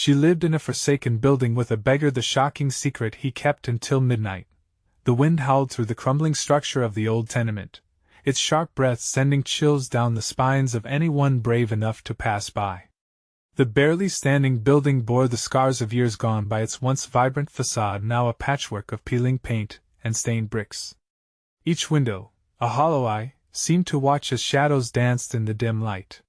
She lived in a forsaken building with a beggar, the shocking secret he kept until midnight. The wind howled through the crumbling structure of the old tenement, its sharp breath sending chills down the spines of anyone brave enough to pass by. The barely standing building bore the scars of years gone by, its once vibrant facade now a patchwork of peeling paint and stained bricks. Each window, a hollow eye, seemed to watch as shadows danced in the dim light.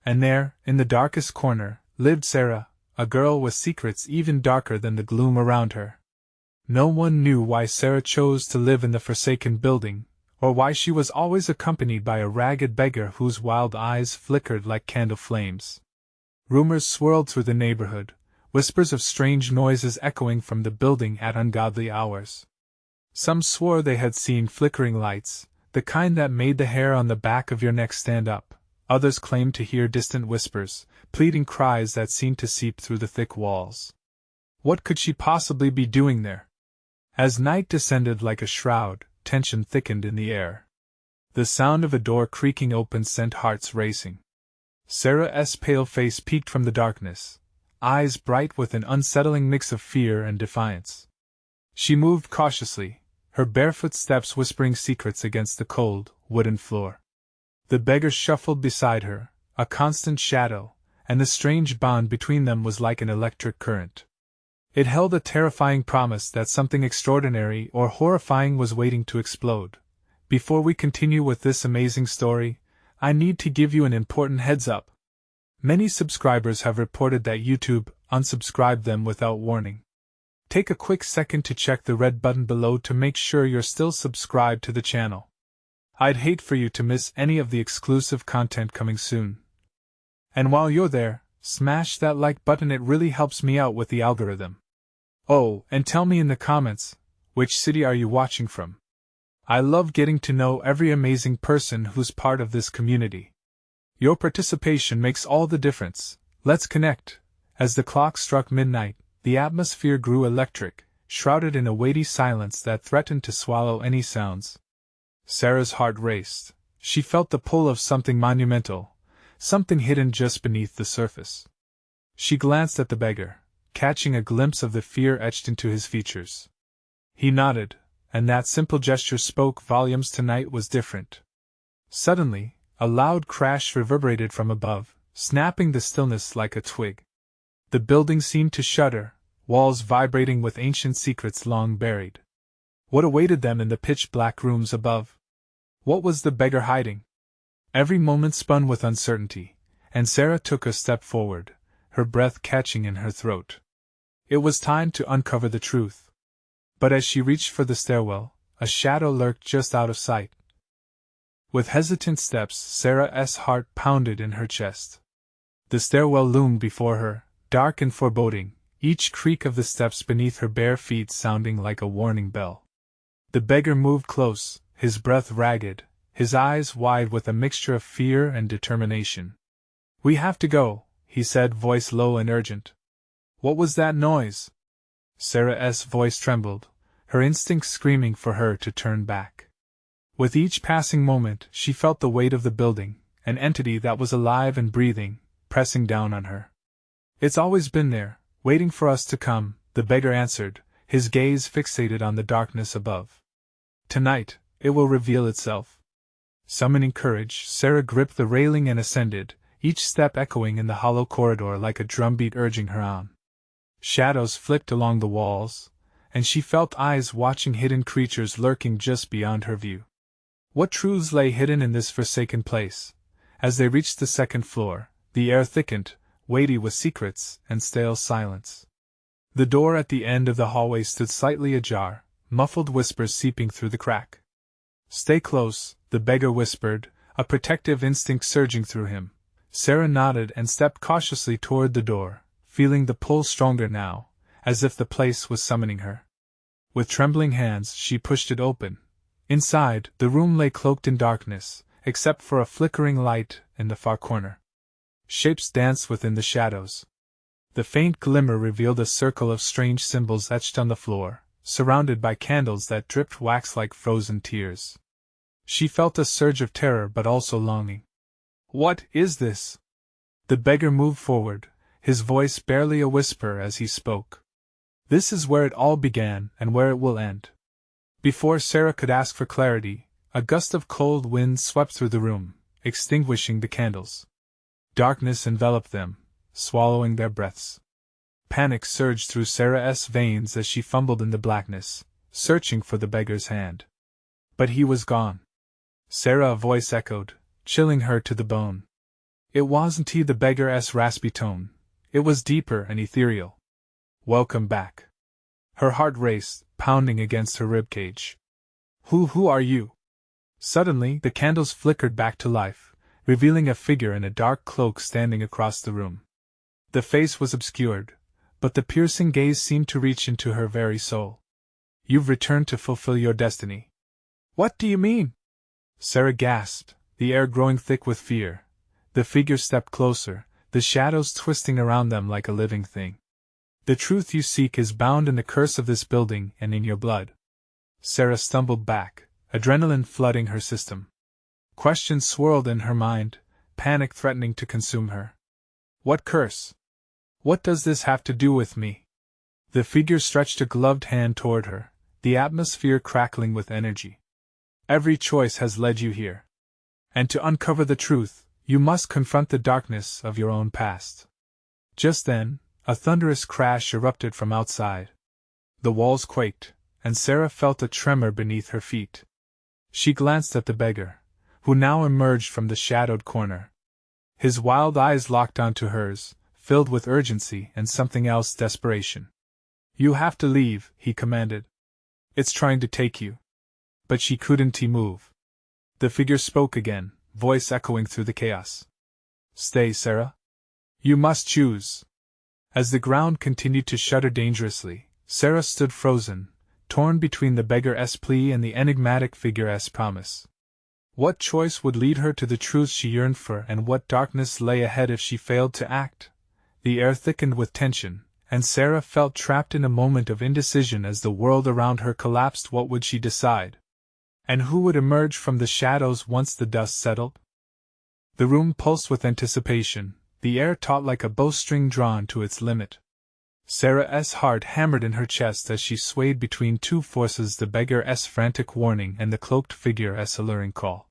And there, in the darkest corner, lived Sarah, a girl with secrets even darker than the gloom around her. No one knew why Sarah chose to live in the forsaken building, or why she was always accompanied by a ragged beggar whose wild eyes flickered like candle flames. Rumors swirled through the neighborhood, whispers of strange noises echoing from the building at ungodly hours. Some swore they had seen flickering lights, the kind that made the hair on the back of your neck stand up. Others claimed to hear distant whispers, pleading cries that seemed to seep through the thick walls. What could she possibly be doing there? As night descended like a shroud, tension thickened in the air. The sound of a door creaking open sent hearts racing. Sarah's pale face peeked from the darkness, eyes bright with an unsettling mix of fear and defiance. She moved cautiously, her barefoot steps whispering secrets against the cold, wooden floor. The beggar shuffled beside her, a constant shadow, and the strange bond between them was like an electric current. It held a terrifying promise that something extraordinary or horrifying was waiting to explode. Before we continue with this amazing story, I need to give you an important heads up. Many subscribers have reported that YouTube unsubscribed them without warning. Take a quick second to check the red button below to make sure you're still subscribed to the channel. I'd hate for you to miss any of the exclusive content coming soon. And while you're there, smash that like button, it really helps me out with the algorithm. Oh, and tell me in the comments, which city are you watching from? I love getting to know every amazing person who's part of this community. Your participation makes all the difference. Let's connect. As the clock struck midnight, the atmosphere grew electric, shrouded in a weighty silence that threatened to swallow any sounds. Sarah's heart raced. She felt the pull of something monumental, something hidden just beneath the surface. She glanced at the beggar, catching a glimpse of the fear etched into his features. He nodded, and that simple gesture spoke volumes. Tonight was different. Suddenly, a loud crash reverberated from above, snapping the stillness like a twig. The building seemed to shudder, walls vibrating with ancient secrets long buried. What awaited them in the pitch-black rooms above? What was the beggar hiding? Every moment spun with uncertainty, and Sarah took a step forward, her breath catching in her throat. It was time to uncover the truth. But as she reached for the stairwell, a shadow lurked just out of sight. With hesitant steps, Sarah's heart pounded in her chest. The stairwell loomed before her, dark and foreboding, each creak of the steps beneath her bare feet sounding like a warning bell. The beggar moved close, his breath ragged, his eyes wide with a mixture of fear and determination. "We have to go," he said, voice low and urgent. "What was that noise?" Sarah's voice trembled, her instincts screaming for her to turn back. With each passing moment, she felt the weight of the building, an entity that was alive and breathing, pressing down on her. "It's always been there, waiting for us to come," the beggar answered, his gaze fixated on the darkness above. "Tonight, it will reveal itself." Summoning courage, Sarah gripped the railing and ascended, each step echoing in the hollow corridor like a drumbeat urging her on. Shadows flicked along the walls, and she felt eyes watching hidden creatures lurking just beyond her view. What truths lay hidden in this forsaken place? As they reached the second floor, the air thickened, weighty with secrets and stale silence. The door at the end of the hallway stood slightly ajar, muffled whispers seeping through the crack. "Stay close," the beggar whispered, a protective instinct surging through him. Sarah nodded and stepped cautiously toward the door, feeling the pull stronger now, as if the place was summoning her. With trembling hands, she pushed it open. Inside, the room lay cloaked in darkness, except for a flickering light in the far corner. Shapes danced within the shadows. The faint glimmer revealed a circle of strange symbols etched on the floor, surrounded by candles that dripped wax like frozen tears. She felt a surge of terror but also longing. "What is this?" The beggar moved forward, his voice barely a whisper as he spoke. This is where it all began and where it will end. Before Sarah could ask for clarity, a gust of cold wind swept through the room, extinguishing the candles. Darkness enveloped them, swallowing their breaths. Panic surged through Sarah's veins as she fumbled in the blackness, searching for the beggar's hand. But he was gone. Sarah, a voice echoed, chilling her to the bone. It wasn't he, the beggar's raspy tone. It was deeper and ethereal. Welcome back. Her heart raced, pounding against her ribcage. Who are you? Suddenly, the candles flickered back to life, revealing a figure in a dark cloak standing across the room. The face was obscured, but the piercing gaze seemed to reach into her very soul. You've returned to fulfill your destiny. What do you mean? Sarah gasped, the air growing thick with fear. The figure stepped closer, the shadows twisting around them like a living thing. The truth you seek is bound in the curse of this building and in your blood. Sarah stumbled back, adrenaline flooding her system. Questions swirled in her mind, panic threatening to consume her. What curse? What does this have to do with me? The figure stretched a gloved hand toward her, the atmosphere crackling with energy. Every choice has led you here. And to uncover the truth, you must confront the darkness of your own past. Just then, a thunderous crash erupted from outside. The walls quaked, and Sarah felt a tremor beneath her feet. She glanced at the beggar, who now emerged from the shadowed corner. His wild eyes locked onto hers, filled with urgency and something else, desperation. You have to leave, he commanded. It's trying to take you. But she couldn't move. The figure spoke again, voice echoing through the chaos. Stay, Sarah. You must choose. As the ground continued to shudder dangerously, Sarah stood frozen, torn between the beggar's plea and the enigmatic figure's promise. What choice would lead her to the truth she yearned for, and what darkness lay ahead if she failed to act? The air thickened with tension, and Sarah felt trapped in a moment of indecision as the world around her collapsed. What would she decide? And who would emerge from the shadows once the dust settled? The room pulsed with anticipation, the air taut like a bowstring drawn to its limit. Sarah's heart hammered in her chest as she swayed between two forces, the beggar's frantic warning and the cloaked figure's alluring call.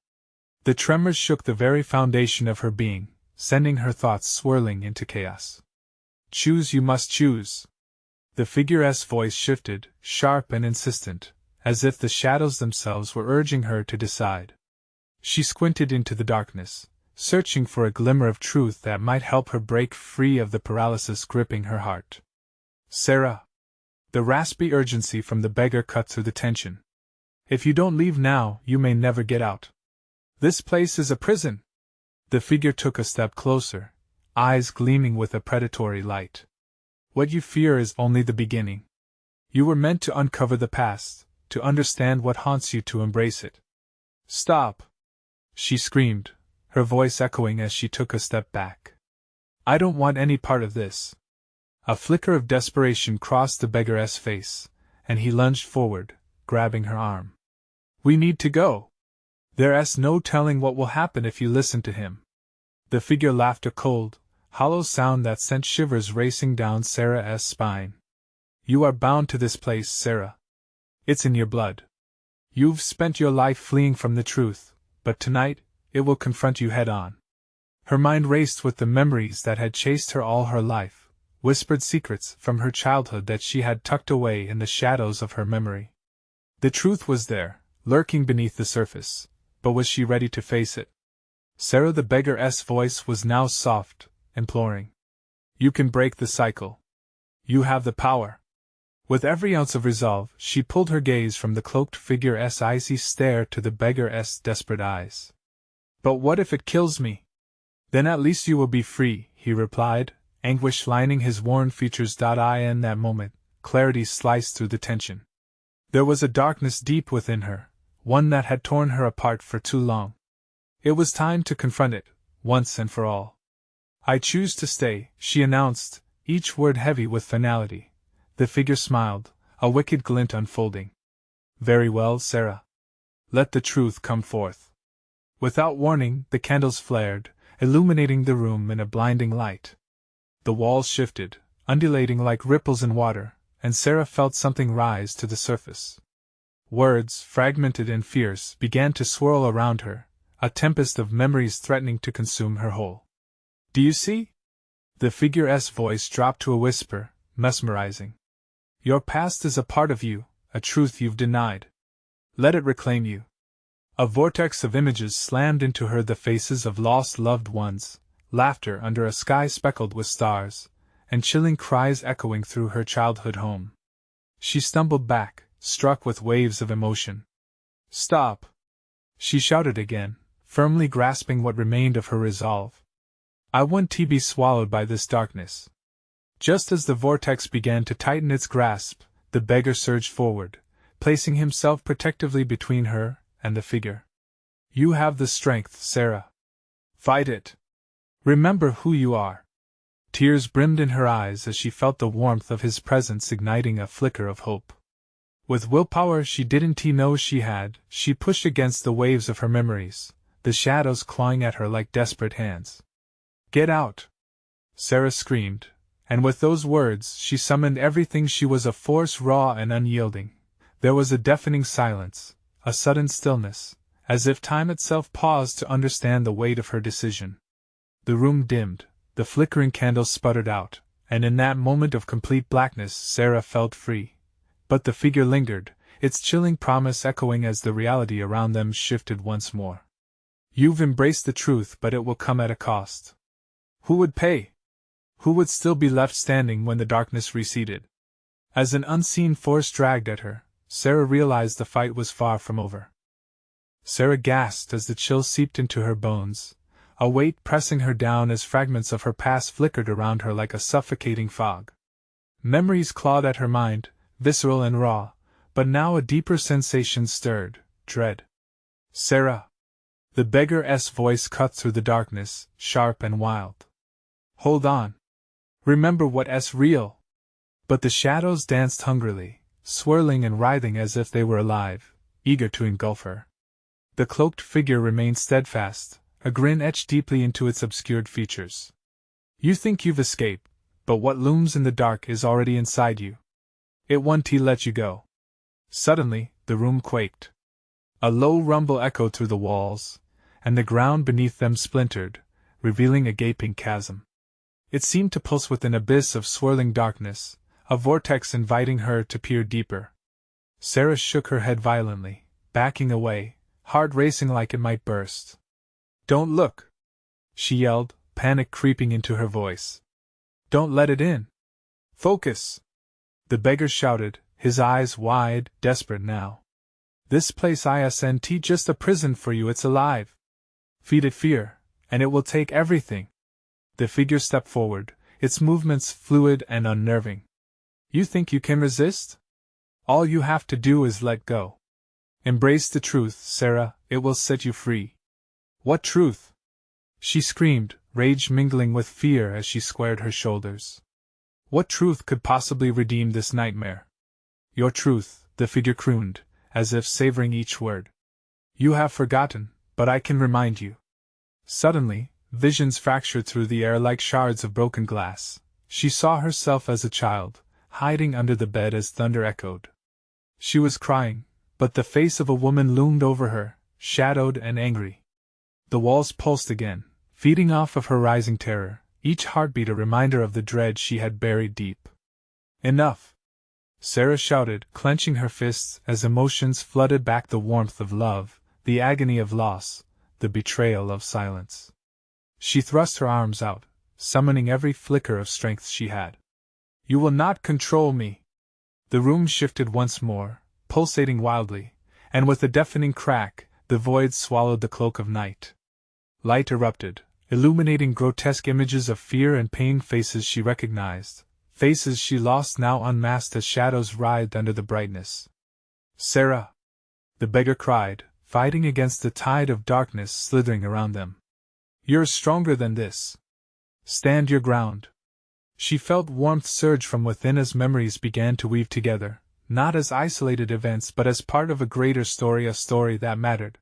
The tremors shook the very foundation of her being, sending her thoughts swirling into chaos. Choose, you must choose. The figure's voice shifted, sharp and insistent, as if the shadows themselves were urging her to decide. She squinted into the darkness, searching for a glimmer of truth that might help her break free of the paralysis gripping her heart. Sarah! The raspy urgency from the beggar cut through the tension. If you don't leave now, you may never get out. This place is a prison! The figure took a step closer, eyes gleaming with a predatory light. What you fear is only the beginning. You were meant to uncover the past, to understand what haunts you, to embrace it. Stop! She screamed, her voice echoing as she took a step back. I don't want any part of this. A flicker of desperation crossed the beggar's face, and he lunged forward, grabbing her arm. We need to go. There's no telling what will happen if you listen to him. The figure laughed, a cold, hollow sound that sent shivers racing down Sarah's spine. You are bound to this place, Sarah. It's in your blood. You've spent your life fleeing from the truth, but tonight, it will confront you head-on. Her mind raced with the memories that had chased her all her life, whispered secrets from her childhood that she had tucked away in the shadows of her memory. The truth was there, lurking beneath the surface, but was she ready to face it? Sarah, the beggar's voice was now soft, imploring. You can break the cycle. You have the power. With every ounce of resolve, she pulled her gaze from the cloaked figure's icy stare to the beggar's desperate eyes. But what if it kills me? Then at least you will be free, he replied, anguish lining his worn features. In that moment, clarity sliced through the tension. There was a darkness deep within her, one that had torn her apart for too long. It was time to confront it, once and for all. I choose to stay, she announced, each word heavy with finality. The figure smiled, a wicked glint unfolding. Very well, Sarah. Let the truth come forth. Without warning, the candles flared, illuminating the room in a blinding light. The walls shifted, undulating like ripples in water, and Sarah felt something rise to the surface. Words, fragmented and fierce, began to swirl around her, a tempest of memories threatening to consume her whole. "Do you see?" The figure's voice dropped to a whisper, mesmerizing. "Your past is a part of you, a truth you've denied. Let it reclaim you." A vortex of images slammed into her, the faces of lost loved ones, laughter under a sky speckled with stars, and chilling cries echoing through her childhood home. She stumbled back, struck with waves of emotion. "Stop!" she shouted again, firmly grasping what remained of her resolve. "I won't be swallowed by this darkness." Just as the vortex began to tighten its grasp, the beggar surged forward, placing himself protectively between her and the figure. "You have the strength, Sarah. Fight it. Remember who you are." Tears brimmed in her eyes as she felt the warmth of his presence igniting a flicker of hope. With willpower she didn't know she had, she pushed against the waves of her memories, the shadows clawing at her like desperate hands. "Get out!" Sarah screamed, and with those words she summoned everything she was, a force raw and unyielding. There was a deafening silence, a sudden stillness, as if time itself paused to understand the weight of her decision. The room dimmed, the flickering candles sputtered out, and in that moment of complete blackness Sarah felt free. But the figure lingered, its chilling promise echoing as the reality around them shifted once more. "You've embraced the truth, but it will come at a cost. Who would pay? Who would still be left standing when the darkness receded?" As an unseen force dragged at her, Sarah realized the fight was far from over. Sarah gasped as the chill seeped into her bones, a weight pressing her down as fragments of her past flickered around her like a suffocating fog. Memories clawed at her mind, visceral and raw, but now a deeper sensation stirred, dread. "Sarah!" The beggar's voice cut through the darkness, sharp and wild. "Hold on. Remember what's real." But the shadows danced hungrily, swirling and writhing as if they were alive, eager to engulf her. The cloaked figure remained steadfast, a grin etched deeply into its obscured features. "You think you've escaped, but what looms in the dark is already inside you. It won't let you go." Suddenly, the room quaked. A low rumble echoed through the walls, and the ground beneath them splintered, revealing a gaping chasm. It seemed to pulse with an abyss of swirling darkness, a vortex inviting her to peer deeper. Sarah shook her head violently, backing away, heart racing like it might burst. "Don't look!" she yelled, panic creeping into her voice. "Don't let it in! Focus!" The beggar shouted, his eyes wide, desperate now. "This place isn't just a prison for you, it's alive. Feed it fear, and it will take everything." The figure stepped forward, its movements fluid and unnerving. "You think you can resist? All you have to do is let go. Embrace the truth, Sarah, it will set you free." "What truth?" she screamed, rage mingling with fear as she squared her shoulders. "What truth could possibly redeem this nightmare?" "Your truth," the figure crooned, as if savoring each word. "You have forgotten, but I can remind you." Suddenly, visions fractured through the air like shards of broken glass. She saw herself as a child, hiding under the bed as thunder echoed. She was crying, but the face of a woman loomed over her, shadowed and angry. The walls pulsed again, feeding off of her rising terror, each heartbeat a reminder of the dread she had buried deep. "Enough!" Sarah shouted, clenching her fists as emotions flooded back, the warmth of love, the agony of loss, the betrayal of silence. She thrust her arms out, summoning every flicker of strength she had. "You will not control me!" The room shifted once more, pulsating wildly, and with a deafening crack, the void swallowed the cloak of night. Light erupted, illuminating grotesque images of fear and pain, faces she recognized, faces she lost now unmasked as shadows writhed under the brightness. "Sarah!" the beggar cried, fighting against the tide of darkness slithering around them. "You're stronger than this. Stand your ground." She felt warmth surge from within as memories began to weave together, not as isolated events but as part of a greater story, a story that mattered.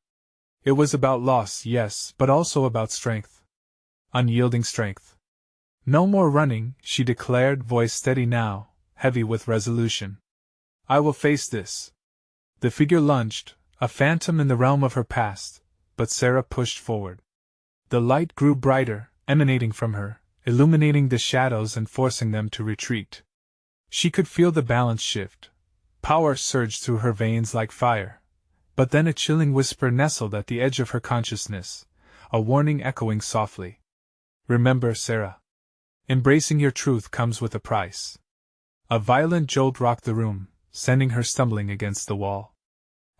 It was about loss, yes, but also about strength. Unyielding strength. No more running, she declared, voice steady now, heavy with resolution. I will face this. The figure lunged, a phantom in the realm of her past, but Sarah pushed forward. The light grew brighter, emanating from her, illuminating the shadows and forcing them to retreat. She could feel the balance shift. Power surged through her veins like fire. But then a chilling whisper nestled at the edge of her consciousness, a warning echoing softly. Remember, Sarah. Embracing your truth comes with a price. A violent jolt rocked the room, sending her stumbling against the wall.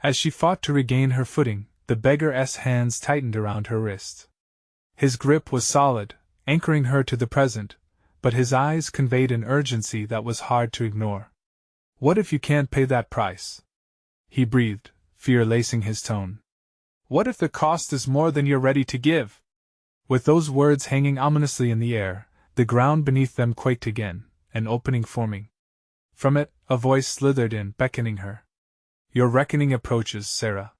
As she fought to regain her footing, the beggar's hands tightened around her wrist. His grip was solid, anchoring her to the present, but his eyes conveyed an urgency that was hard to ignore. What if you can't pay that price? He breathed, fear lacing his tone. What if the cost is more than you're ready to give? With those words hanging ominously in the air, the ground beneath them quaked again, an opening forming. From it, a voice slithered in, beckoning her. Your reckoning approaches, Sarah.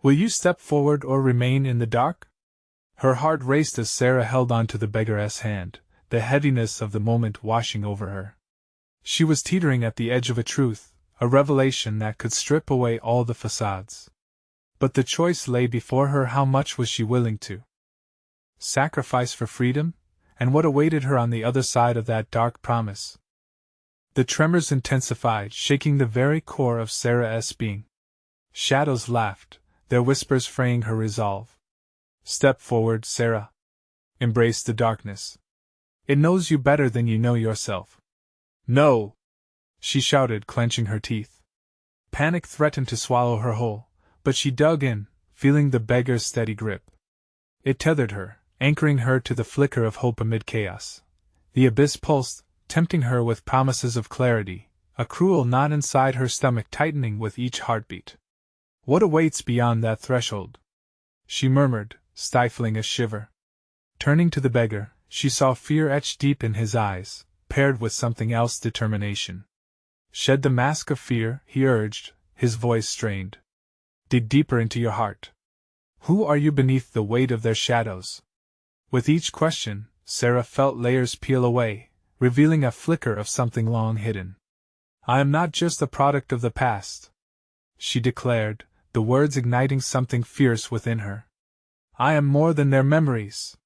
Will you step forward or remain in the dark? Her heart raced as Sarah held on to the beggar's hand, the heaviness of the moment washing over her. She was teetering at the edge of a truth, a revelation that could strip away all the facades. But the choice lay before her. How much was she willing to sacrifice for freedom? And what awaited her on the other side of that dark promise? The tremors intensified, shaking the very core of Sarah's being. Shadows laughed, their whispers fraying her resolve. Step forward, Sarah. Embrace the darkness. It knows you better than you know yourself. No! She shouted, clenching her teeth. Panic threatened to swallow her whole, but she dug in, feeling the beggar's steady grip. It tethered her, anchoring her to the flicker of hope amid chaos. The abyss pulsed, tempting her with promises of clarity, a cruel knot inside her stomach tightening with each heartbeat. What awaits beyond that threshold? She murmured, stifling a shiver. Turning to the beggar, she saw fear etched deep in his eyes, paired with something else, determination. Shed the mask of fear, he urged, his voice strained. Dig deeper into your heart. Who are you beneath the weight of their shadows? With each question, Sarah felt layers peel away, revealing a flicker of something long hidden. I am not just the product of the past, she declared, the words igniting something fierce within her. I am more than their memories.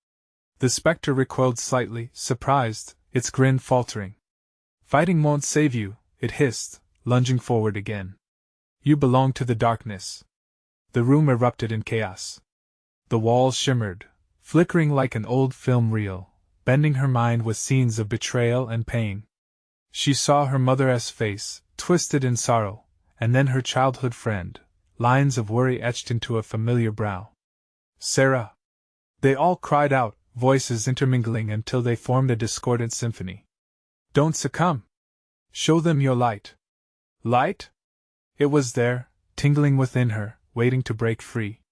The spectre recoiled slightly, surprised, its grin faltering. Fighting won't save you, it hissed, lunging forward again. You belong to the darkness. The room erupted in chaos. The walls shimmered, flickering like an old film reel, bending her mind with scenes of betrayal and pain. She saw her mother's face, twisted in sorrow, and then her childhood friend, lines of worry etched into a familiar brow. Sarah! They all cried out, voices intermingling until they formed a discordant symphony. Don't succumb! Show them your light. Light? It was there, tingling within her, waiting to break free.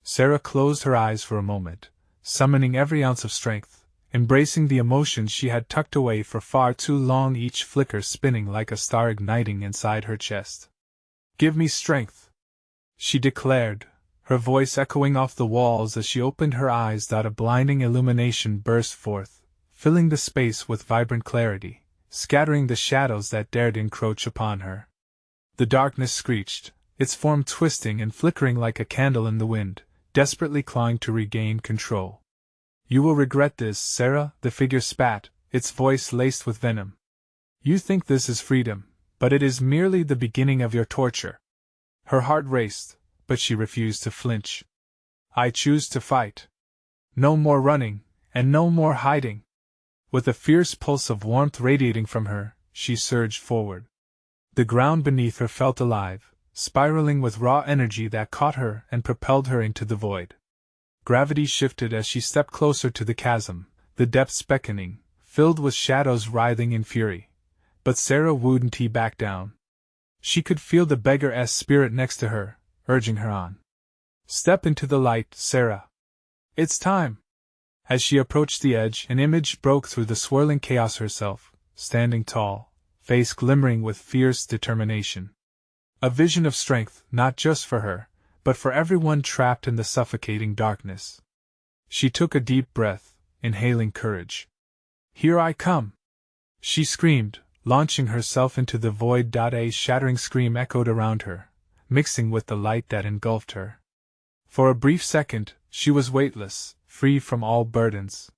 Sarah closed her eyes for a moment, summoning every ounce of strength, embracing the emotions she had tucked away for far too long, each flicker spinning like a star igniting inside her chest. Give me strength, she declared, her voice echoing off the walls as she opened her eyes. A blinding illumination burst forth, filling the space with vibrant clarity, scattering the shadows that dared encroach upon her. The darkness screeched, its form twisting and flickering like a candle in the wind, desperately clawing to regain control. You will regret this, Sarah, the figure spat, its voice laced with venom. You think this is freedom, but it is merely the beginning of your torture. Her heart raced, but she refused to flinch. I choose to fight. No more running, and no more hiding. With a fierce pulse of warmth radiating from her, she surged forward. The ground beneath her felt alive, spiraling with raw energy that caught her and propelled her into the void. Gravity shifted as she stepped closer to the chasm, the depths beckoning, filled with shadows writhing in fury. But Sarah wouldn't back down. She could feel the beggar's spirit next to her, urging her on. Step into the light, Sarah. It's time. As she approached the edge, an image broke through the swirling chaos, herself, standing tall, face glimmering with fierce determination. A vision of strength, not just for her, but for everyone trapped in the suffocating darkness. She took a deep breath, inhaling courage. Here I come! She screamed, launching herself into the void. A shattering scream echoed around her, mixing with the light that engulfed her. For a brief second, she was weightless, free from all burdens.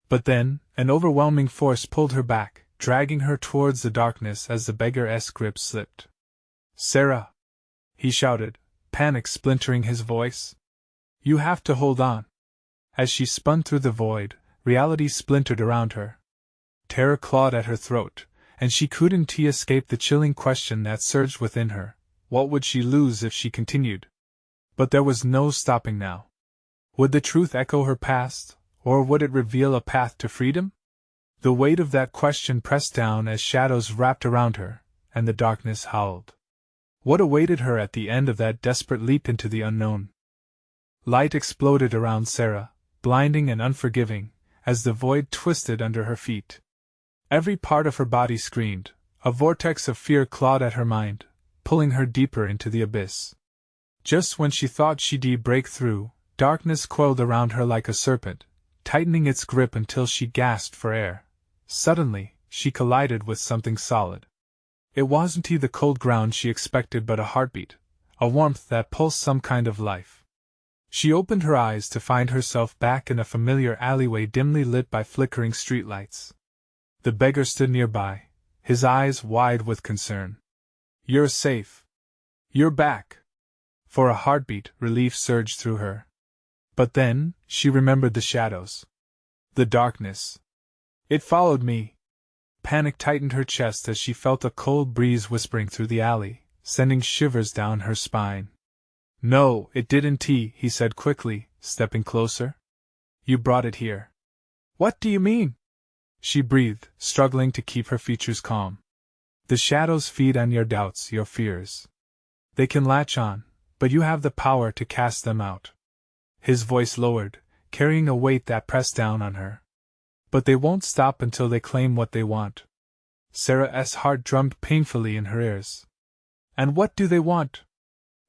But then, an overwhelming force pulled her back, dragging her towards the darkness as the beggar's grip slipped. "Sarah!" he shouted, panic splintering his voice. "You have to hold on." As she spun through the void, reality splintered around her. Terror clawed at her throat, and she couldn't escape the chilling question that surged within her: what would she lose if she continued? But there was no stopping now. Would the truth echo her past, or would it reveal a path to freedom? The weight of that question pressed down as shadows wrapped around her, and the darkness howled. What awaited her at the end of that desperate leap into the unknown? Light exploded around Sarah, blinding and unforgiving, as the void twisted under her feet. Every part of her body screamed. A vortex of fear clawed at her mind, pulling her deeper into the abyss. Just when she thought she'd break through, darkness coiled around her like a serpent, tightening its grip until she gasped for air. Suddenly, she collided with something solid. It wasn't the cold ground she expected, but a heartbeat, a warmth that pulsed some kind of life. She opened her eyes to find herself back in a familiar alleyway dimly lit by flickering streetlights. The beggar stood nearby, his eyes wide with concern. "You're safe. You're back." For a heartbeat, relief surged through her. But then, she remembered the shadows. The darkness. "It followed me." Panic tightened her chest as she felt a cold breeze whispering through the alley, sending shivers down her spine. "No, it didn't," he said quickly, stepping closer. "You brought it here." "What do you mean?" she breathed, struggling to keep her features calm. "The shadows feed on your doubts, your fears. They can latch on, but you have the power to cast them out." His voice lowered, carrying a weight that pressed down on her. "But they won't stop until they claim what they want." Sarah's heart drummed painfully in her ears. "And what do they want?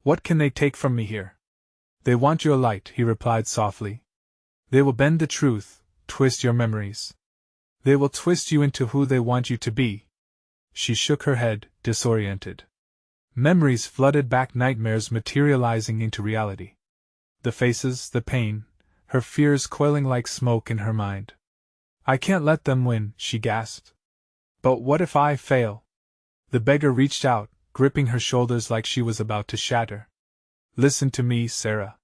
What can they take from me here?" "They want your light," he replied softly. "They will bend the truth, twist your memories. They will twist you into who they want you to be." She shook her head, disoriented. Memories flooded back, nightmares materializing into reality. The faces, the pain, her fears coiling like smoke in her mind. "I can't let them win," she gasped. "But what if I fail?" The beggar reached out, gripping her shoulders like she was about to shatter. "Listen to me, Sarah.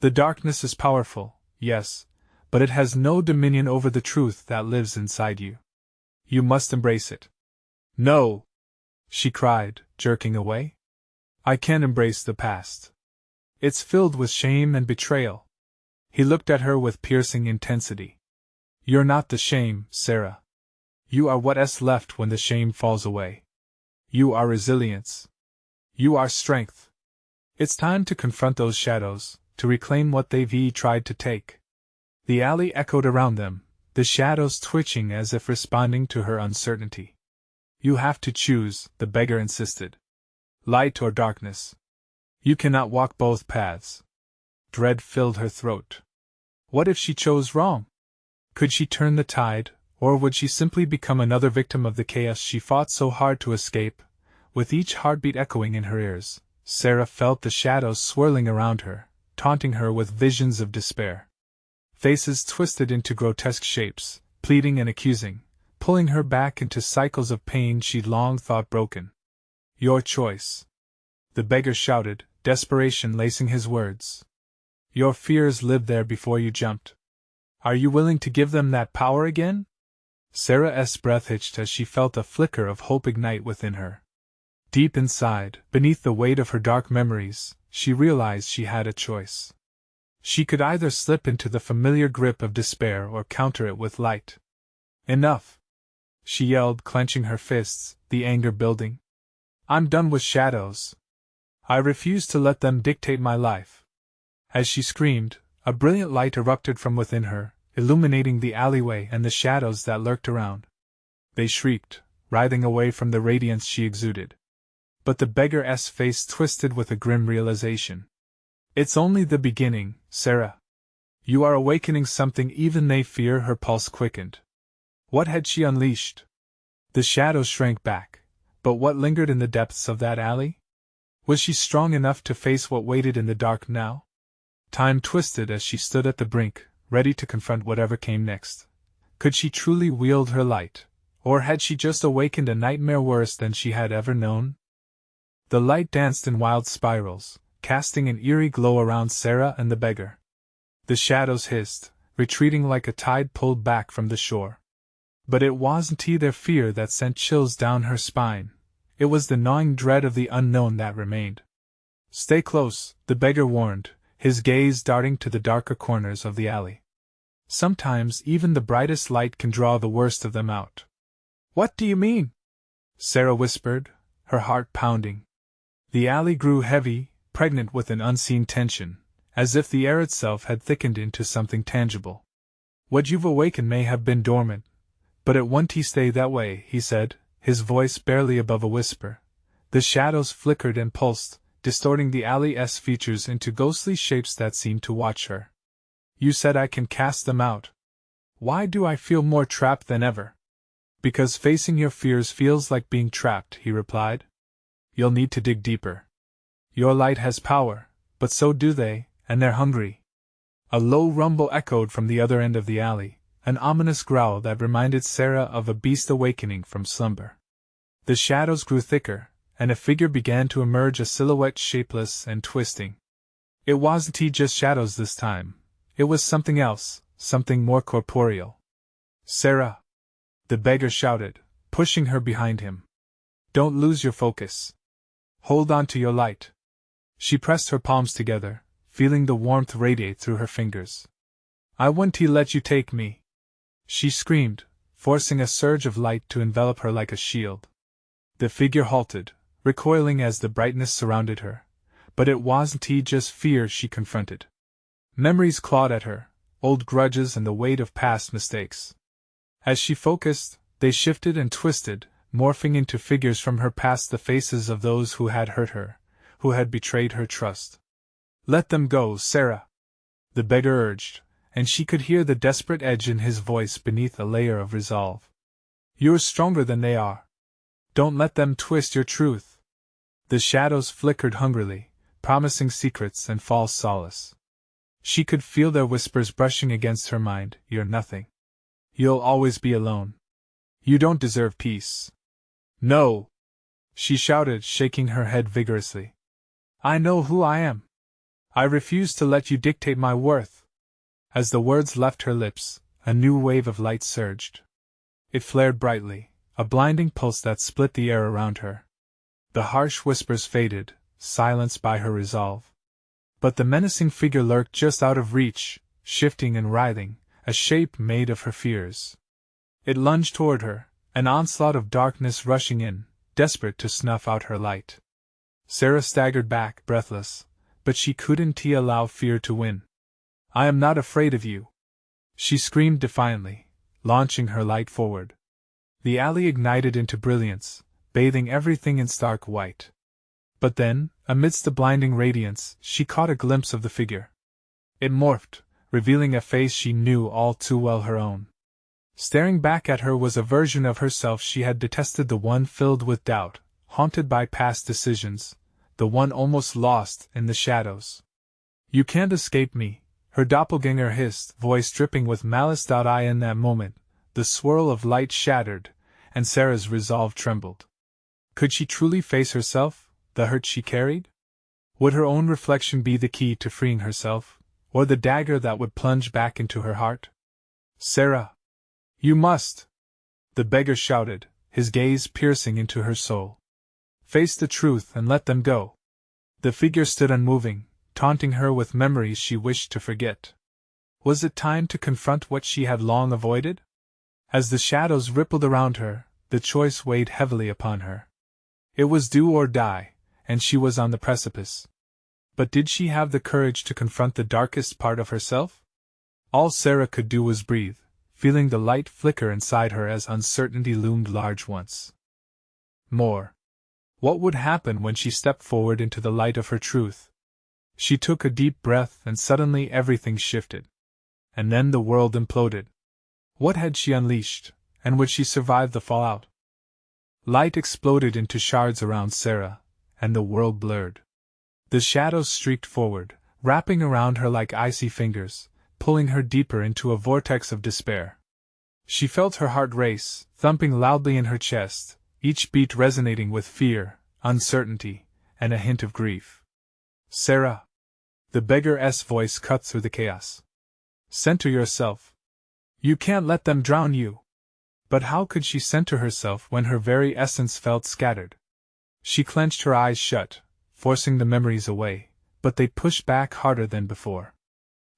The darkness is powerful, yes, but it has no dominion over the truth that lives inside you. You must embrace it." "No!" she cried, jerking away. "I can't embrace the past. It's filled with shame and betrayal." He looked at her with piercing intensity. "You're not the shame, Sarah. You are what's left when the shame falls away. You are resilience. You are strength. It's time to confront those shadows, to reclaim what they've tried to take." The alley echoed around them, the shadows twitching as if responding to her uncertainty. "You have to choose," the beggar insisted. "Light or darkness. You cannot walk both paths." Dread filled her throat. What if she chose wrong? Could she turn the tide, or would she simply become another victim of the chaos she fought so hard to escape? With each heartbeat echoing in her ears, Sarah felt the shadows swirling around her, taunting her with visions of despair. Faces twisted into grotesque shapes, pleading and accusing, pulling her back into cycles of pain she'd long thought broken. "Your choice," the beggar shouted, desperation lacing his words. "Your fears lived there before you jumped. Are you willing to give them that power again?" Sarah's breath hitched as she felt a flicker of hope ignite within her. Deep inside, beneath the weight of her dark memories, she realized she had a choice. She could either slip into the familiar grip of despair or counter it with light. "Enough!" she yelled, clenching her fists, the anger building. "I'm done with shadows. I refuse to let them dictate my life." As she screamed, a brilliant light erupted from within her, illuminating the alleyway and the shadows that lurked around. They shrieked, writhing away from the radiance she exuded. But the beggar's face twisted with a grim realization. "It's only the beginning, Sarah. You are awakening something even they fear." Her pulse quickened. What had she unleashed? The shadows shrank back, but what lingered in the depths of that alley? Was she strong enough to face what waited in the dark now? Time twisted as she stood at the brink, ready to confront whatever came next. Could she truly wield her light, or had she just awakened a nightmare worse than she had ever known? The light danced in wild spirals, casting an eerie glow around Sarah and the beggar. The shadows hissed, retreating like a tide pulled back from the shore. But it wasn't their fear that sent chills down her spine. It was the gnawing dread of the unknown that remained. "Stay close," the beggar warned, his gaze darting to the darker corners of the alley. "Sometimes even the brightest light can draw the worst of them out." "What do you mean?" Sarah whispered, her heart pounding. The alley grew heavy, pregnant with an unseen tension, as if the air itself had thickened into something tangible. "What you've awakened may have been dormant, but it won't stay that way," he said, his voice barely above a whisper. The shadows flickered and pulsed, distorting the alley's features into ghostly shapes that seemed to watch her. "You said I can cast them out. Why do I feel more trapped than ever?" "Because facing your fears feels like being trapped," he replied. "You'll need to dig deeper. Your light has power, but so do they, and they're hungry." A low rumble echoed from the other end of the alley, an ominous growl that reminded Sarah of a beast awakening from slumber. The shadows grew thicker, and a figure began to emerge, a silhouette shapeless and twisting. It wasn't just shadows this time. It was something else, something more corporeal. "Sarah!" the beggar shouted, pushing her behind him. "Don't lose your focus. Hold on to your light." She pressed her palms together, feeling the warmth radiate through her fingers. "I won't let you take me!" she screamed, forcing a surge of light to envelop her like a shield. The figure halted, recoiling as the brightness surrounded her, but it wasn't just fear she confronted. Memories clawed at her, old grudges and the weight of past mistakes. As she focused, they shifted and twisted, morphing into figures from her past, the faces of those who had hurt her, who had betrayed her trust. "Let them go, Sarah," the beggar urged, and she could hear the desperate edge in his voice beneath a layer of resolve. "You're stronger than they are. Don't let them twist your truth." The shadows flickered hungrily, promising secrets and false solace. She could feel their whispers brushing against her mind. "You're nothing. You'll always be alone. You don't deserve peace." "No!" she shouted, shaking her head vigorously. "I know who I am. I refuse to let you dictate my worth." As the words left her lips, a new wave of light surged. It flared brightly, a blinding pulse that split the air around her. The harsh whispers faded, silenced by her resolve. But the menacing figure lurked just out of reach, shifting and writhing, a shape made of her fears. It lunged toward her, an onslaught of darkness rushing in, desperate to snuff out her light. Sarah staggered back, breathless, but she couldn't allow fear to win. "I am not afraid of you," she screamed defiantly, launching her light forward. The alley ignited into brilliance, bathing everything in stark white. But then, amidst the blinding radiance, she caught a glimpse of the figure. It morphed, revealing a face she knew all too well, her own. Staring back at her was a version of herself she had detested, the one filled with doubt, haunted by past decisions, the one almost lost in the shadows. "You can't escape me," her doppelganger hissed, voice dripping with malice. In that moment, the swirl of light shattered, and Sarah's resolve trembled. Could she truly face herself, the hurt she carried? Would her own reflection be the key to freeing herself, or the dagger that would plunge back into her heart? "Sarah! You must!" the beggar shouted, his gaze piercing into her soul. "Face the truth and let them go." The figure stood unmoving, taunting her with memories she wished to forget. Was it time to confront what she had long avoided? As the shadows rippled around her, the choice weighed heavily upon her. It was do or die, and she was on the precipice. But did she have the courage to confront the darkest part of herself? All Sarah could do was breathe, feeling the light flicker inside her as uncertainty loomed large once more. What would happen when she stepped forward into the light of her truth? She took a deep breath, and suddenly everything shifted. And then the world imploded. What had she unleashed, And would she survive the fallout? Light exploded into shards around Sarah, and the world blurred. The shadows streaked forward, wrapping around her like icy fingers, pulling her deeper into a vortex of despair. She felt her heart race, thumping loudly in her chest, each beat resonating with fear, uncertainty, and a hint of grief. Sarah! The beggar's voice cut through the chaos. Center yourself. You can't let them drown you. But how could she center herself when her very essence felt scattered? She clenched her eyes shut, forcing the memories away, but they pushed back harder than before.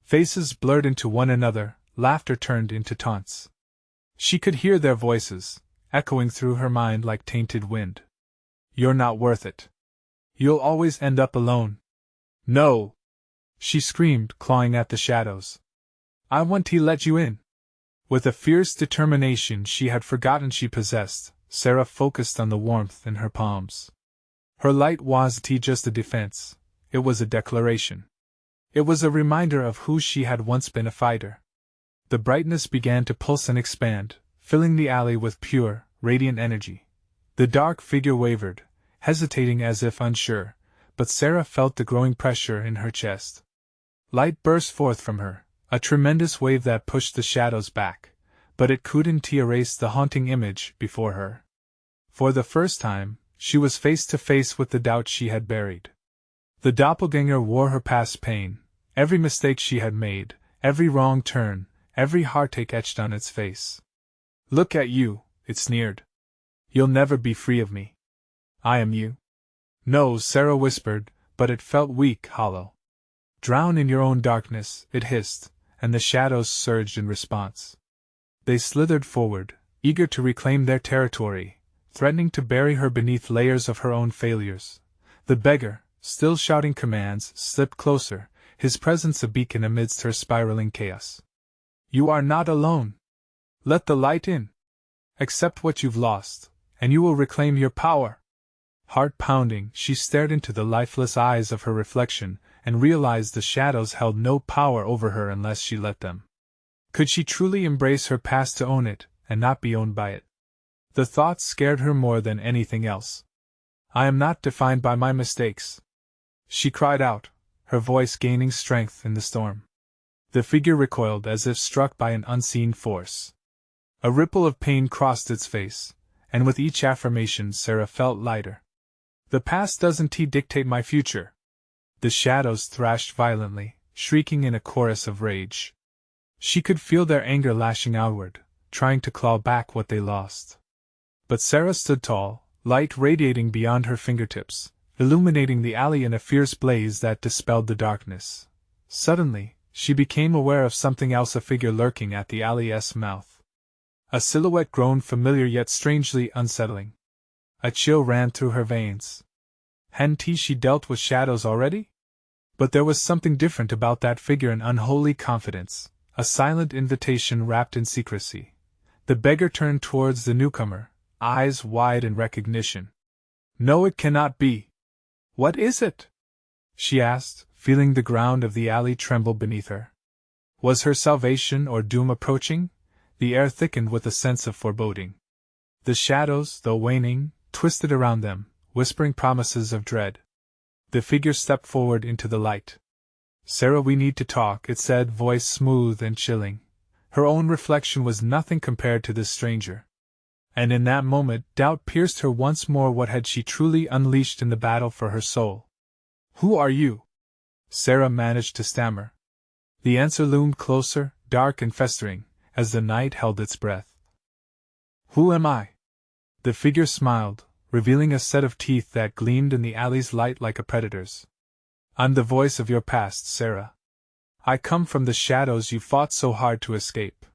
Faces blurred into one another, laughter turned into taunts. She could hear their voices, echoing through her mind like tainted wind. You're not worth it. You'll always end up alone. No! She screamed, clawing at the shadows. I want to let you in. With a fierce determination she had forgotten she possessed, Sarah focused on the warmth in her palms. Her light wasn't just a defense, it was a declaration. It was a reminder of who she had once been, a fighter. The brightness began to pulse and expand, filling the alley with pure, radiant energy. The dark figure wavered, hesitating as if unsure, but Sarah felt the growing pressure in her chest. Light burst forth from her, a tremendous wave that pushed the shadows back, but it couldn't erase the haunting image before her. For the first time, she was face to face with the doubt she had buried. The doppelganger wore her past pain, every mistake she had made, every wrong turn, every heartache etched on its face. Look at you, it sneered. You'll never be free of me. I am you. No, Sarah whispered, but it felt weak, hollow. Drown in your own darkness, it hissed, and the shadows surged in response. They slithered forward, eager to reclaim their territory, threatening to bury her beneath layers of her own failures. The beggar, still shouting commands, slipped closer, his presence a beacon amidst her spiraling chaos. You are not alone. Let the light in. Accept what you've lost, and you will reclaim your power. Heart pounding, she stared into the lifeless eyes of her reflection, and realized the shadows held no power over her unless she let them. Could she truly embrace her past to own it, and not be owned by it? The thought scared her more than anything else. I am not defined by my mistakes, she cried out, her voice gaining strength in the storm. The figure recoiled as if struck by an unseen force. A ripple of pain crossed its face, and with each affirmation Sarah felt lighter. The past doesn't dictate my future. The shadows thrashed violently, shrieking in a chorus of rage. She could feel their anger lashing outward, trying to claw back what they lost. But Sarah stood tall, light radiating beyond her fingertips, illuminating the alley in a fierce blaze that dispelled the darkness. Suddenly, she became aware of something else, a figure lurking at the alley's mouth. A silhouette grown familiar yet strangely unsettling. A chill ran through her veins. Hadn't she dealt with shadows already? But there was something different about that figure, an unholy confidence, a silent invitation wrapped in secrecy. The beggar turned towards the newcomer, eyes wide in recognition. No, it cannot be. What is it? She asked, feeling the ground of the alley tremble beneath her. Was her salvation or doom approaching? The air thickened with a sense of foreboding. The shadows, though waning, twisted around them, whispering promises of dread. The figure stepped forward into the light. Sarah, we need to talk, it said, voice smooth and chilling. Her own reflection was nothing compared to this stranger. And in that moment, doubt pierced her once more. What had she truly unleashed in the battle for her soul? Who are you? Sarah managed to stammer. The answer loomed closer, dark and festering, as the night held its breath. Who am I? The figure smiled, revealing a set of teeth that gleamed in the alley's light like a predator's. I'm the voice of your past, Sarah. I come from the shadows you fought so hard to escape.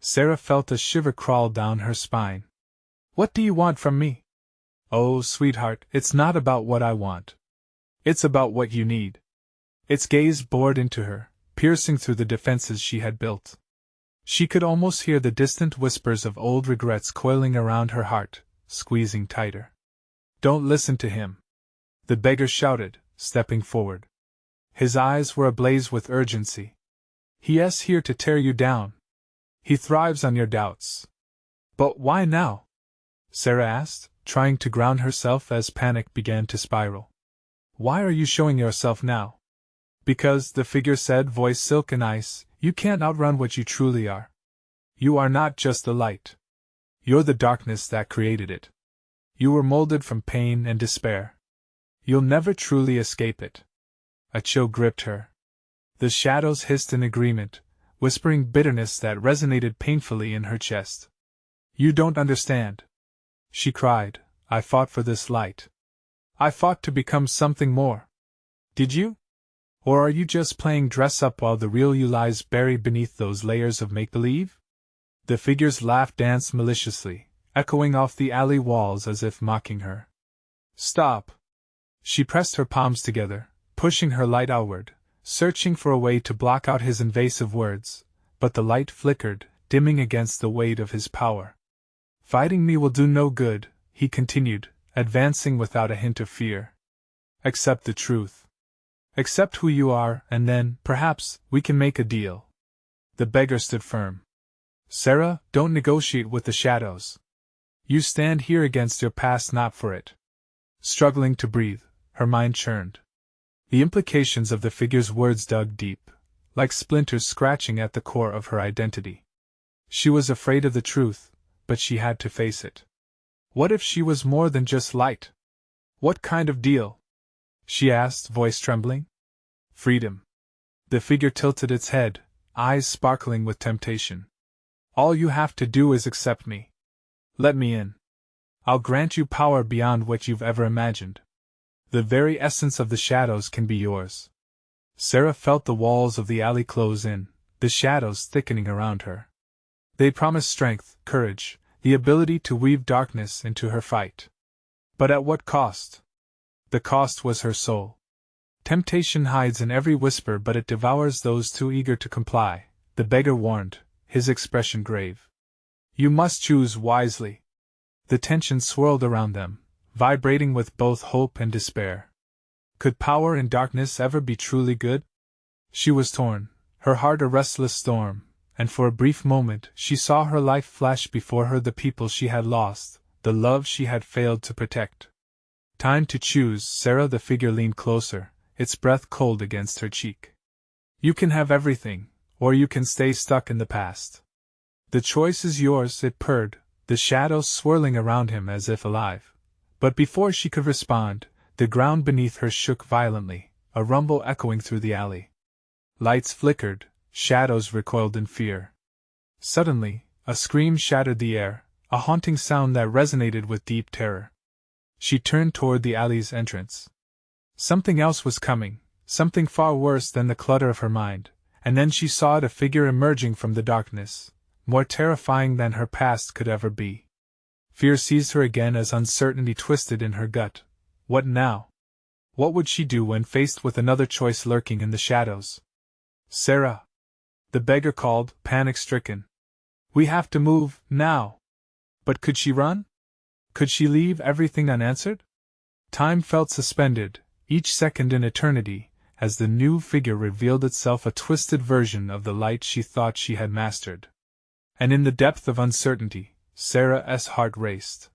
Sarah felt a shiver crawl down her spine. What do you want from me? Oh, sweetheart, it's not about what I want. It's about what you need. Its gaze bored into her, piercing through the defenses she had built. She could almost hear the distant whispers of old regrets coiling around her heart, squeezing tighter. Don't listen to him, the beggar shouted, stepping forward. His eyes were ablaze with urgency. He is here to tear you down. He thrives on your doubts. But why now? Sarah asked, trying to ground herself as panic began to spiral. Why are you showing yourself now? Because, the figure said, voice silk and ice, you can't outrun what you truly are. You are not just the light. You're the darkness that created it. You were molded from pain and despair. You'll never truly escape it. A chill gripped her. The shadows hissed in agreement, whispering bitterness that resonated painfully in her chest. You don't understand, she cried. I fought for this light. I fought to become something more. Did you? Or are you just playing dress up while the real you lies buried beneath those layers of make-believe? The figure's laugh danced maliciously, echoing off the alley walls as if mocking her. Stop! She pressed her palms together, pushing her light outward, searching for a way to block out his invasive words, but the light flickered, dimming against the weight of his power. Fighting me will do no good, he continued, advancing without a hint of fear. Accept the truth. Accept who you are, and then, perhaps, we can make a deal. The beggar stood firm. Sarah, don't negotiate with the shadows. You stand here against your past, not for it. Struggling to breathe, her mind churned. The implications of the figure's words dug deep, like splinters scratching at the core of her identity. She was afraid of the truth, but she had to face it. What if she was more than just light? What kind of deal? She asked, voice trembling. Freedom. The figure tilted its head, eyes sparkling with temptation. All you have to do is accept me. Let me in. I'll grant you power beyond what you've ever imagined. The very essence of the shadows can be yours. Sarah felt the walls of the alley close in, the shadows thickening around her. They promised strength, courage, the ability to weave darkness into her fight. But at what cost? The cost was her soul. Temptation hides in every whisper, but it devours those too eager to comply, the beggar warned, his expression grave. You must choose wisely. The tension swirled around them, vibrating with both hope and despair. Could power in darkness ever be truly good? She was torn, her heart a restless storm, and for a brief moment she saw her life flash before her, the people she had lost, the love she had failed to protect. Time to choose, Sarah. The figure leaned closer, its breath cold against her cheek. You can have everything, or you can stay stuck in the past. The choice is yours, it purred, the shadows swirling around him as if alive. But before she could respond, the ground beneath her shook violently, a rumble echoing through the alley. Lights flickered, shadows recoiled in fear. Suddenly, a scream shattered the air, a haunting sound that resonated with deep terror. She turned toward the alley's entrance. Something else was coming, something far worse than the clutter of her mind, and then she saw it, a figure emerging from the darkness, more terrifying than her past could ever be. Fear seized her again as uncertainty twisted in her gut. What now? What would she do when faced with another choice lurking in the shadows? Sarah! The beggar called, panic-stricken. We have to move, now! But could she run? Could she leave everything unanswered? Time felt suspended, each second an eternity, as the new figure revealed itself, a twisted version of the light she thought she had mastered. And in the depth of uncertainty, Sarah's heart raced.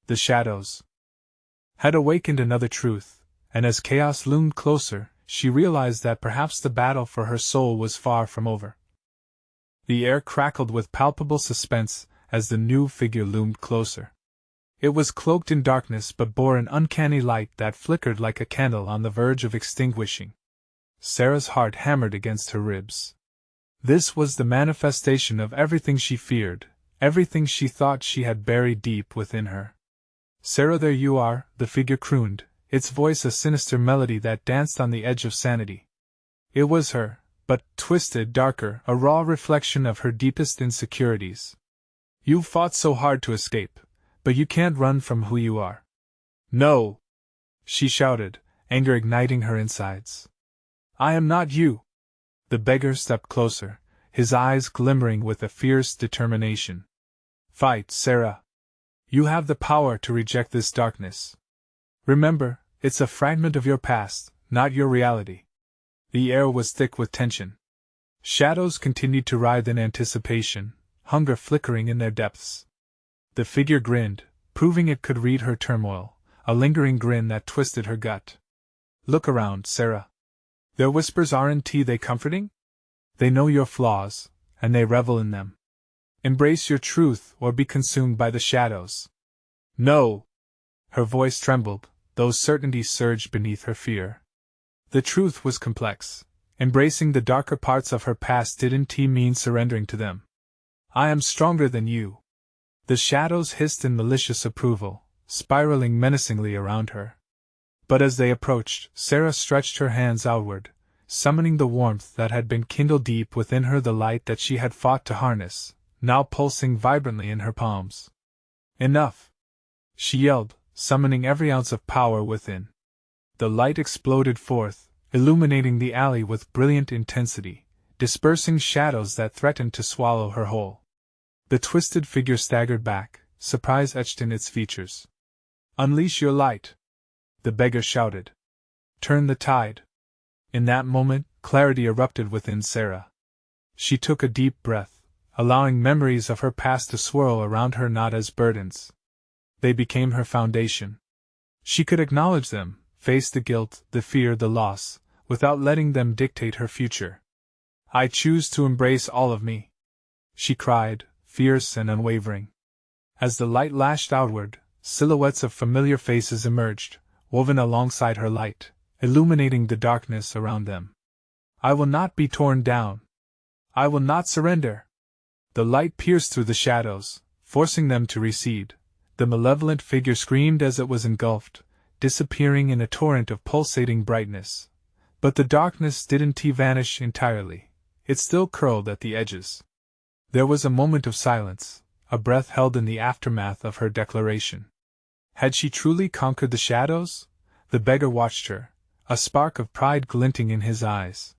The shadows had awakened another truth, and as chaos loomed closer, she realized that perhaps the battle for her soul was far from over. The air crackled with palpable suspense as the new figure loomed closer. It was cloaked in darkness but bore an uncanny light that flickered like a candle on the verge of extinguishing. Sarah's heart hammered against her ribs. This was the manifestation of everything she feared, everything she thought she had buried deep within her. Sarah, there you are, the figure crooned, its voice a sinister melody that danced on the edge of sanity. It was her, but twisted, darker, a raw reflection of her deepest insecurities. You fought so hard to escape, but you can't run from who you are. No! She shouted, anger igniting her insides. I am not you! The beggar stepped closer, his eyes glimmering with a fierce determination. Fight, Sarah! You have the power to reject this darkness. Remember, it's a fragment of your past, not your reality. The air was thick with tension. Shadows continued to writhe in anticipation, hunger flickering in their depths. The figure grinned, proving it could read her turmoil, a lingering grin that twisted her gut. Look around, Sarah. Their whispers aren't they comforting? They know your flaws, and they revel in them. Embrace your truth or be consumed by the shadows. No! Her voice trembled, though certainty surged beneath her fear. The truth was complex. Embracing the darker parts of her past didn't mean surrendering to them. I am stronger than you. The shadows hissed in malicious approval, spiraling menacingly around her. But as they approached, Sarah stretched her hands outward, summoning the warmth that had been kindled deep within her, the light that she had fought to harness, now pulsing vibrantly in her palms. Enough! She yelled, summoning every ounce of power within. The light exploded forth, illuminating the alley with brilliant intensity, dispersing shadows that threatened to swallow her whole. The twisted figure staggered back, surprise etched in its features. Unleash your light! The beggar shouted. Turn the tide! In that moment, clarity erupted within Sarah. She took a deep breath, allowing memories of her past to swirl around her not as burdens. They became her foundation. She could acknowledge them, face the guilt, the fear, the loss, without letting them dictate her future. I choose to embrace all of me, she cried, fierce and unwavering. As the light lashed outward, silhouettes of familiar faces emerged, woven alongside her light, illuminating the darkness around them. I will not be torn down. I will not surrender. The light pierced through the shadows, forcing them to recede. The malevolent figure screamed as it was engulfed, disappearing in a torrent of pulsating brightness. But the darkness didn't vanish entirely. It still curled at the edges. There was a moment of silence, a breath held in the aftermath of her declaration. Had she truly conquered the shadows? The beggar watched her, a spark of pride glinting in his eyes.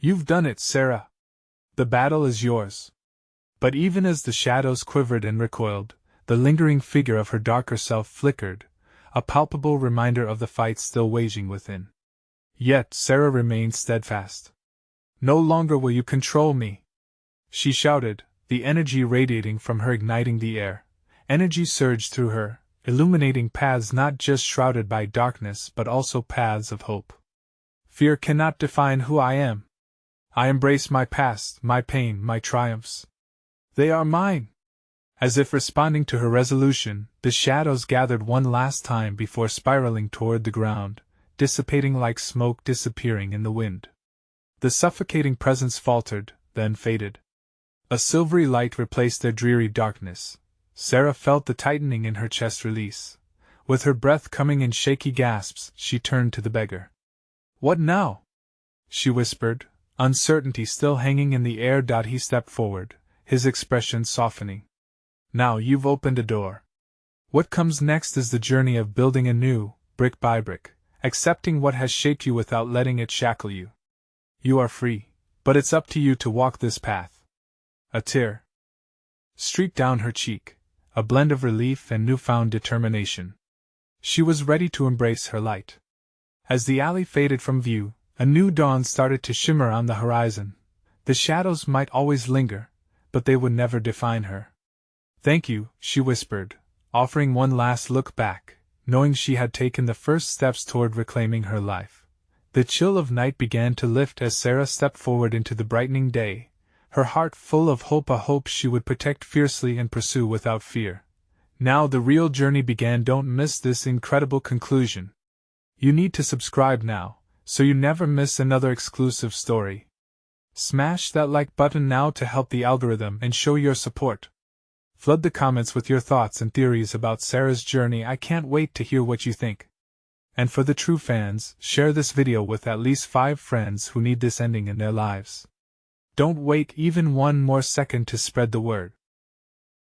You've done it, Sarah. The battle is yours. But even as the shadows quivered and recoiled, the lingering figure of her darker self flickered, a palpable reminder of the fight still waging within. Yet Sarah remained steadfast. No longer will you control me, she shouted, the energy radiating from her igniting the air. Energy surged through her, illuminating paths not just shrouded by darkness but also paths of hope. Fear cannot define who I am. I embrace my past, my pain, my triumphs. They are mine. As if responding to her resolution, the shadows gathered one last time before spiraling toward the ground, dissipating like smoke disappearing in the wind. The suffocating presence faltered, then faded. A silvery light replaced their dreary darkness. Sarah felt the tightening in her chest release. With her breath coming in shaky gasps, she turned to the beggar. What now? She whispered, uncertainty still hanging in the air. He stepped forward, his expression softening. Now you've opened a door. What comes next is the journey of building anew, brick by brick, accepting what has shaped you without letting it shackle you. You are free, but it's up to you to walk this path. A tear streaked down her cheek, a blend of relief and newfound determination. She was ready to embrace her light. As the alley faded from view, a new dawn started to shimmer on the horizon. The shadows might always linger, but they would never define her. Thank you, she whispered, offering one last look back, knowing she had taken the first steps toward reclaiming her life. The chill of night began to lift as Sarah stepped forward into the brightening day, her heart full of hope, a hope she would protect fiercely and pursue without fear. Now the real journey began. Don't miss this incredible conclusion. You need to subscribe now, so you never miss another exclusive story. Smash that like button now to help the algorithm and show your support. Flood the comments with your thoughts and theories about Sarah's journey. I can't wait to hear what you think. And for the true fans, share this video with at least 5 friends who need this ending in their lives. Don't wait even one more second to spread the word.